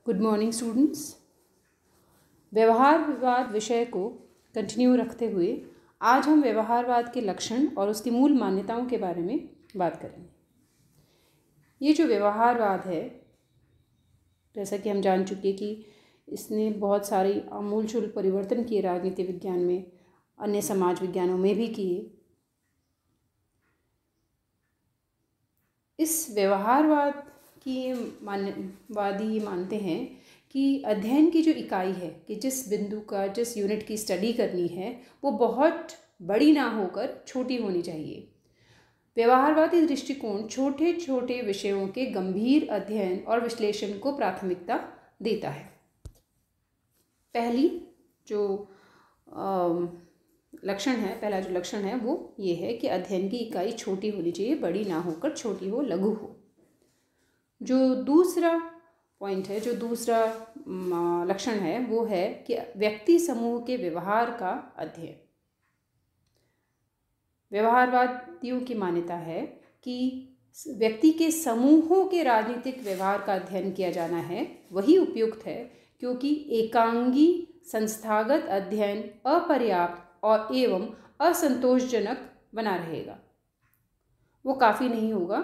Good morning students. व्यवहारवाद विषय को continue रखते हुए आज हम व्यवहारवाद के लक्षण और उसकी मूल मान्यताओं के बारे में बात करेंगे। ये जो व्यवहारवाद है, जैसा कि हम जान चुके कि इसने बहुत सारी आमूलचूल परिवर्तन किए, राजनीति विज्ञान में, अन्य समाज विज्ञानों में भी किए। इस व्यवहारवाद की वादी मानते हैं कि अध्ययन की जो इकाई है, कि जिस बिंदु का, जिस यूनिट की स्टडी करनी है, वो बहुत बड़ी ना होकर छोटी होनी चाहिए। व्यवहारवादी दृष्टिकोण छोटे छोटे विषयों के गंभीर अध्ययन और विश्लेषण को प्राथमिकता देता है। पहला जो लक्षण है वो ये है कि अध्ययन की इकाई छोटी होनी चाहिए, बड़ी ना होकर छोटी हो, लघु हो। जो दूसरा पॉइंट है, जो दूसरा लक्षण है, वो है कि व्यक्ति समूह के व्यवहार का अध्ययन। व्यवहारवादियों की मान्यता है कि व्यक्ति के समूहों के राजनीतिक व्यवहार का अध्ययन किया जाना है, वही उपयुक्त है, क्योंकि एकांगी संस्थागत अध्ययन अपर्याप्त और एवं असंतोषजनक बना रहेगा, वो काफ़ी नहीं होगा।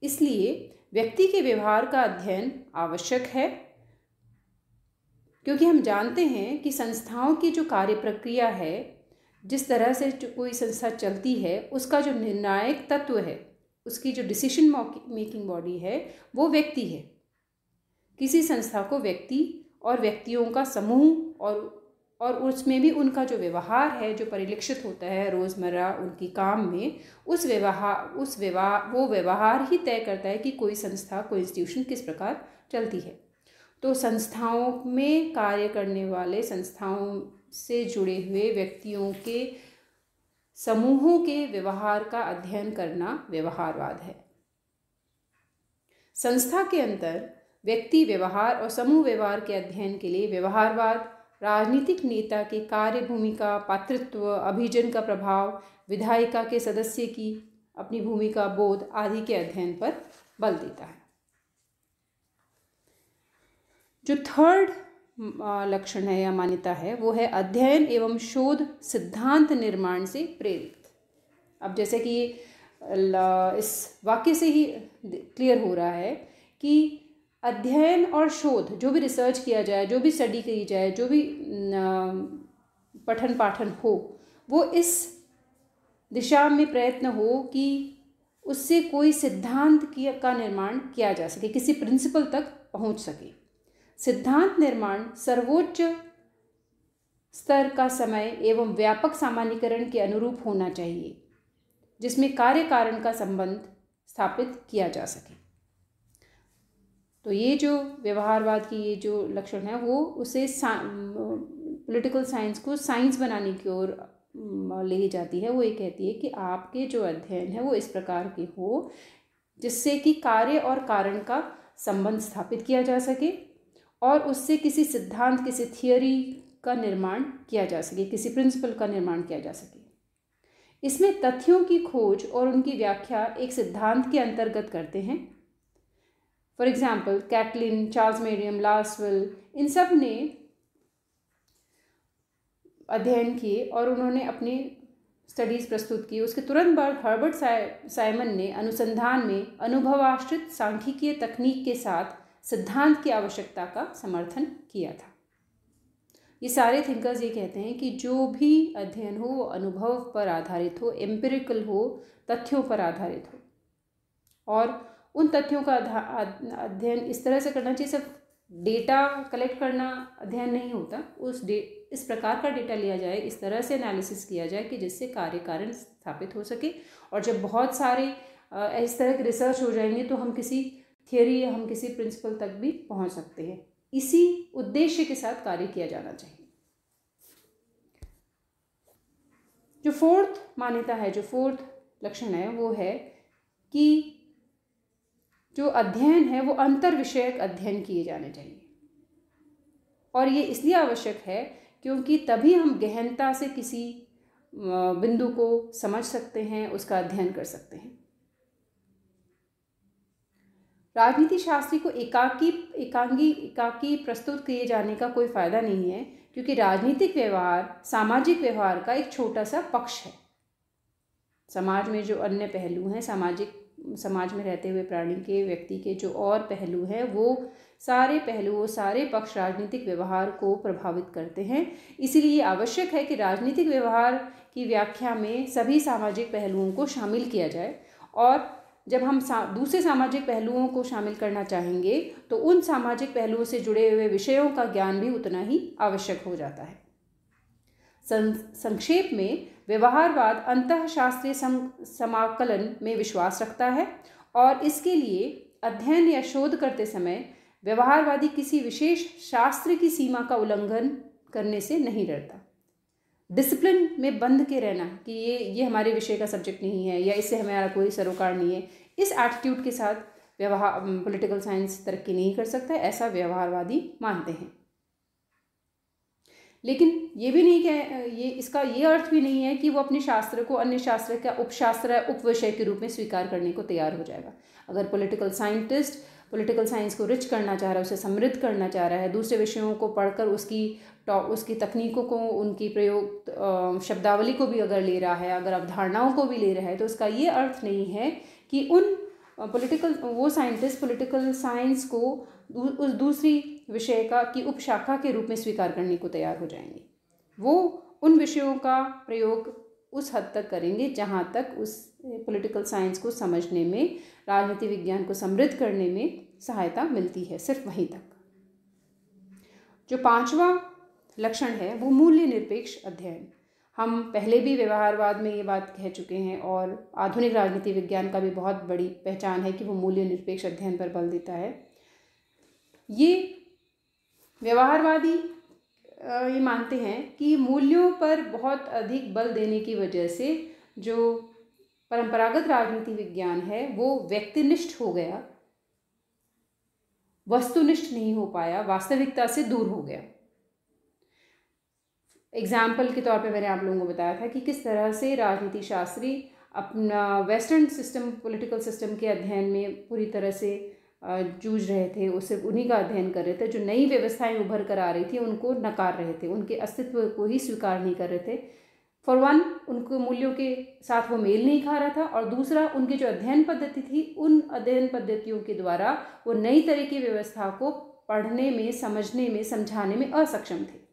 इसलिए व्यक्ति के व्यवहार का अध्ययन आवश्यक है, क्योंकि हम जानते हैं कि संस्थाओं की जो कार्य प्रक्रिया है, जिस तरह से कोई संस्था चलती है, उसका जो निर्णायक तत्व है, उसकी जो डिसीजन मेकिंग बॉडी है, वो व्यक्ति है। किसी संस्था को व्यक्ति और व्यक्तियों का समूह और उसमें भी उनका जो व्यवहार है, जो परिलक्षित होता है रोज़मर्रा उनकी काम में, वो व्यवहार ही तय करता है कि कोई संस्था, कोई इंस्टीट्यूशन किस प्रकार चलती है। तो संस्थाओं में कार्य करने वाले, संस्थाओं से जुड़े हुए व्यक्तियों के समूहों के व्यवहार का अध्ययन करना व्यवहारवाद है। संस्था के अंदर व्यक्ति व्यवहार और समूह व्यवहार के अध्ययन के लिए व्यवहारवाद राजनीतिक नेता के कार्य, भूमिका, पात्रत्व, अभिजन का प्रभाव, विधायिका के सदस्य की अपनी भूमिका बोध आदि के अध्ययन पर बल देता है। जो थर्ड लक्षण है या मान्यता है, वो है अध्ययन एवं शोध सिद्धांत निर्माण से प्रेरित। अब जैसे कि इस वाक्य से ही क्लियर हो रहा है कि अध्ययन और शोध, जो भी रिसर्च किया जाए, जो भी स्टडी की जाए, जो भी पठन पाठन हो, वो इस दिशा में प्रयत्न हो कि उससे कोई सिद्धांत का निर्माण किया जा सके, किसी प्रिंसिपल तक पहुंच सके। सिद्धांत निर्माण सर्वोच्च स्तर का समय एवं व्यापक सामान्यीकरण के अनुरूप होना चाहिए, जिसमें कार्य कारण का संबंध स्थापित किया जा सके। तो ये जो व्यवहारवाद की ये जो लक्षण है, वो उसे पॉलिटिकल साइंस को साइंस बनाने की ओर ले जाती है। वो ये कहती है कि आपके जो अध्ययन है वो इस प्रकार के हो जिससे कि कार्य और कारण का संबंध स्थापित किया जा सके और उससे किसी सिद्धांत, किसी थियोरी का निर्माण किया जा सके, किसी प्रिंसिपल का निर्माण किया जा सके। इसमें तथ्यों की खोज और उनकी व्याख्या एक सिद्धांत के अंतर्गत करते हैं। For example Catlin, Charles Merriam, Lasswell, इन सब ने अध्ययन किए और उन्होंने अपनी स्टडीज़ प्रस्तुत की। उसके तुरंत बाद हर्बर्ट साइमन ने अनुसंधान में अनुभवाश्रित सांख्यिकीय तकनीक के साथ सिद्धांत की आवश्यकता का समर्थन किया था। ये सारे थिंकर्स ये कहते हैं कि जो भी अध्ययन हो वो अनुभव पर आधारित हो, एम्पिरिकल हो, तथ्यों पर आधारित हो, और उन तथ्यों का अध्ययन इस तरह से करना चाहिए। सिर्फ डेटा कलेक्ट करना अध्ययन नहीं होता, इस प्रकार का डेटा लिया जाए, इस तरह से एनालिसिस किया जाए कि जिससे कार्य कारण स्थापित हो सके। और जब बहुत सारे इस तरह के रिसर्च हो जाएंगे तो हम किसी थियोरी या हम किसी प्रिंसिपल तक भी पहुंच सकते हैं। इसी उद्देश्य के साथ कार्य किया जाना चाहिए। जो फोर्थ मान्यता है, जो फोर्थ लक्षण है, वो है कि जो अध्ययन है वो अंतर विषयक अध्ययन किए जाने चाहिए। और ये इसलिए आवश्यक है क्योंकि तभी हम गहनता से किसी बिंदु को समझ सकते हैं, उसका अध्ययन कर सकते हैं। राजनीति शास्त्री को एकाकी प्रस्तुत किए जाने का कोई फ़ायदा नहीं है, क्योंकि राजनीतिक व्यवहार सामाजिक व्यवहार का एक छोटा सा पक्ष है। समाज में जो अन्य पहलू हैं, समाज में रहते हुए प्राणी के, व्यक्ति के जो और पहलू हैं, वो सारे पहलू, सारे पक्ष राजनीतिक व्यवहार को प्रभावित करते हैं। इसीलिए आवश्यक है कि राजनीतिक व्यवहार की व्याख्या में सभी सामाजिक पहलुओं को शामिल किया जाए, और जब हम दूसरे सामाजिक पहलुओं को शामिल करना चाहेंगे तो उन सामाजिक पहलुओं से जुड़े हुए विषयों का ज्ञान भी उतना ही आवश्यक हो जाता है। संक्षेप में, व्यवहारवाद अंतःशास्त्रीय समाकलन में विश्वास रखता है, और इसके लिए अध्ययन या शोध करते समय व्यवहारवादी किसी विशेष शास्त्र की सीमा का उल्लंघन करने से नहीं डरता। डिसिप्लिन में बंध के रहना कि ये हमारे विषय का सब्जेक्ट नहीं है, या इससे हमारा कोई सरोकार नहीं है, इस एटीट्यूड के साथ पॉलिटिकल साइंस तरक्की नहीं कर सकता, ऐसा व्यवहारवादी मानते हैं। लेकिन ये भी नहीं कि इसका ये अर्थ भी नहीं है कि वो अपने शास्त्र को अन्य शास्त्र का उपशास्त्र उपविषय के रूप में स्वीकार करने को तैयार हो जाएगा। अगर पॉलिटिकल साइंटिस्ट पॉलिटिकल साइंस को रिच करना चाह रहा है, उसे समृद्ध करना चाह रहा है, दूसरे विषयों को पढ़कर उसकी तकनीकों को, उनकी प्रयोग शब्दावली को भी अगर ले रहा है, अगर अवधारणाओं को भी ले रहा है, तो उसका ये अर्थ नहीं है कि वो साइंटिस्ट पॉलिटिकल साइंस को उस दूसरी विषय की उपशाखा के रूप में स्वीकार करने को तैयार हो जाएंगे। वो उन विषयों का प्रयोग उस हद तक करेंगे जहाँ तक उस पॉलिटिकल साइंस को समझने में, राजनीति विज्ञान को समृद्ध करने में सहायता मिलती है, सिर्फ वहीं तक। जो 5वां लक्षण है वो मूल्य निरपेक्ष अध्ययन। हम पहले भी व्यवहारवाद में ये बात कह चुके हैं, और आधुनिक राजनीति विज्ञान का भी बहुत बड़ी पहचान है कि वो मूल्य निरपेक्ष अध्ययन पर बल देता है। ये व्यवहारवादी ये मानते हैं कि मूल्यों पर बहुत अधिक बल देने की वजह से जो परंपरागत राजनीति विज्ञान है वो व्यक्तिनिष्ठ हो गया, वस्तुनिष्ठ नहीं हो पाया, वास्तविकता से दूर हो गया। एग्जाम्पल के तौर पे मैंने आप लोगों को बताया था कि किस तरह से राजनीति शास्त्री अपना वेस्टर्न सिस्टम, पॉलिटिकल सिस्टम के अध्ययन में पूरी तरह से जूझ रहे थे, उससे उन्हीं का अध्ययन कर रहे थे। जो नई व्यवस्थाएं उभर कर आ रही थी उनको नकार रहे थे, उनके अस्तित्व को ही स्वीकार नहीं कर रहे थे। फॉर वन, उनको मूल्यों के साथ वो मेल नहीं खा रहा था, और दूसरा, उनकी जो अध्ययन पद्धति थी, उन अध्ययन पद्धतियों के द्वारा वो नई तरह की व्यवस्था को पढ़ने में, समझने में, समझाने में असक्षम थे।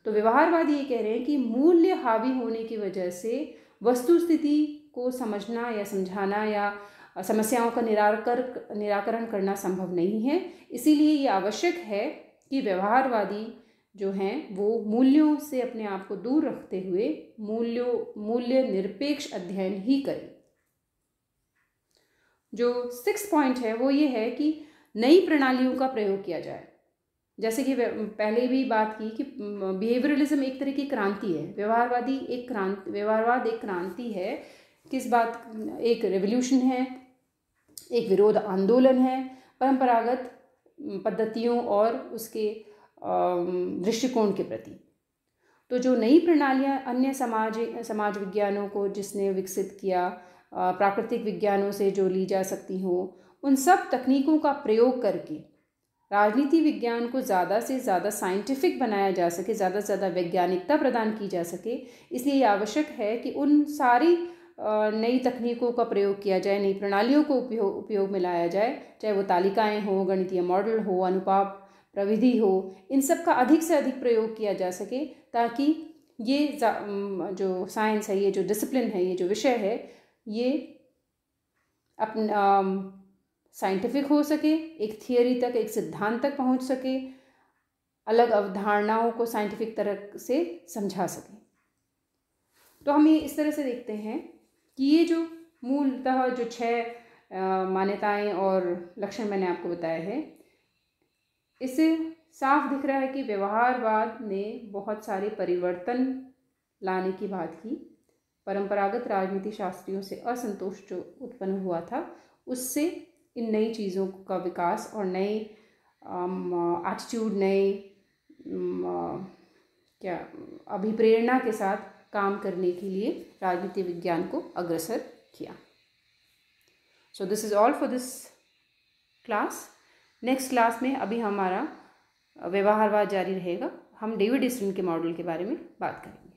तो व्यवहारवादी ये कह रहे हैं कि मूल्य हावी होने की वजह से वस्तु स्थिति को समझना या समझाना या समस्याओं का निराकरण करना संभव नहीं है। इसीलिए ये आवश्यक है कि व्यवहारवादी जो हैं वो मूल्यों से अपने आप को दूर रखते हुए मूल्य निरपेक्ष अध्ययन ही करें। जो 6 पॉइंट है वो ये है कि नई प्रणालियों का प्रयोग किया जाए। जैसे कि पहले भी बात की कि बिहेवियरलिज्म एक तरह की क्रांति है, व्यवहारवाद एक क्रांति है। किस बात? एक रेवोल्यूशन है, एक विरोध आंदोलन है परंपरागत पद्धतियों और उसके दृष्टिकोण के प्रति। तो जो नई प्रणालियां अन्य समाज विज्ञानों को जिसने विकसित किया, प्राकृतिक विज्ञानों से जो ली जा सकती हो, उन सब तकनीकों का प्रयोग करके राजनीति विज्ञान को ज़्यादा से ज़्यादा साइंटिफिक बनाया जा सके, ज़्यादा से ज़्यादा वैज्ञानिकता प्रदान की जा सके। इसलिए आवश्यक है कि उन सारी नई तकनीकों का प्रयोग किया जाए, नई प्रणालियों को उपयोग में लाया जाए, चाहे वो तालिकाएं हो, गणितीय मॉडल हो, अनुपात प्रविधि हो, इन सब का अधिक से अधिक प्रयोग किया जा सके, ताकि ये जो साइंस है, ये जो डिसिप्लिन है, ये जो विषय है, ये अपना साइंटिफिक हो सके, एक थियरी तक, एक सिद्धांत तक पहुंच सके, अलग अवधारणाओं को साइंटिफिक तरह से समझा सके। तो हम ये इस तरह से देखते हैं कि ये जो मूलतः जो 6 मान्यताएं और लक्षण मैंने आपको बताए हैं, इससे साफ दिख रहा है कि व्यवहारवाद ने बहुत सारे परिवर्तन लाने की बात की। परंपरागत राजनीति शास्त्रियों से असंतोष जो उत्पन्न हुआ था, उससे इन नई चीज़ों का विकास और नए एटीट्यूड, नए अभिप्रेरणा के साथ काम करने के लिए राजनीति विज्ञान को अग्रसर किया। So this is all for this class. Next class में अभी हमारा व्यवहारवाद जारी रहेगा। हम डेविड स्टर्न के मॉडल के बारे में बात करेंगे।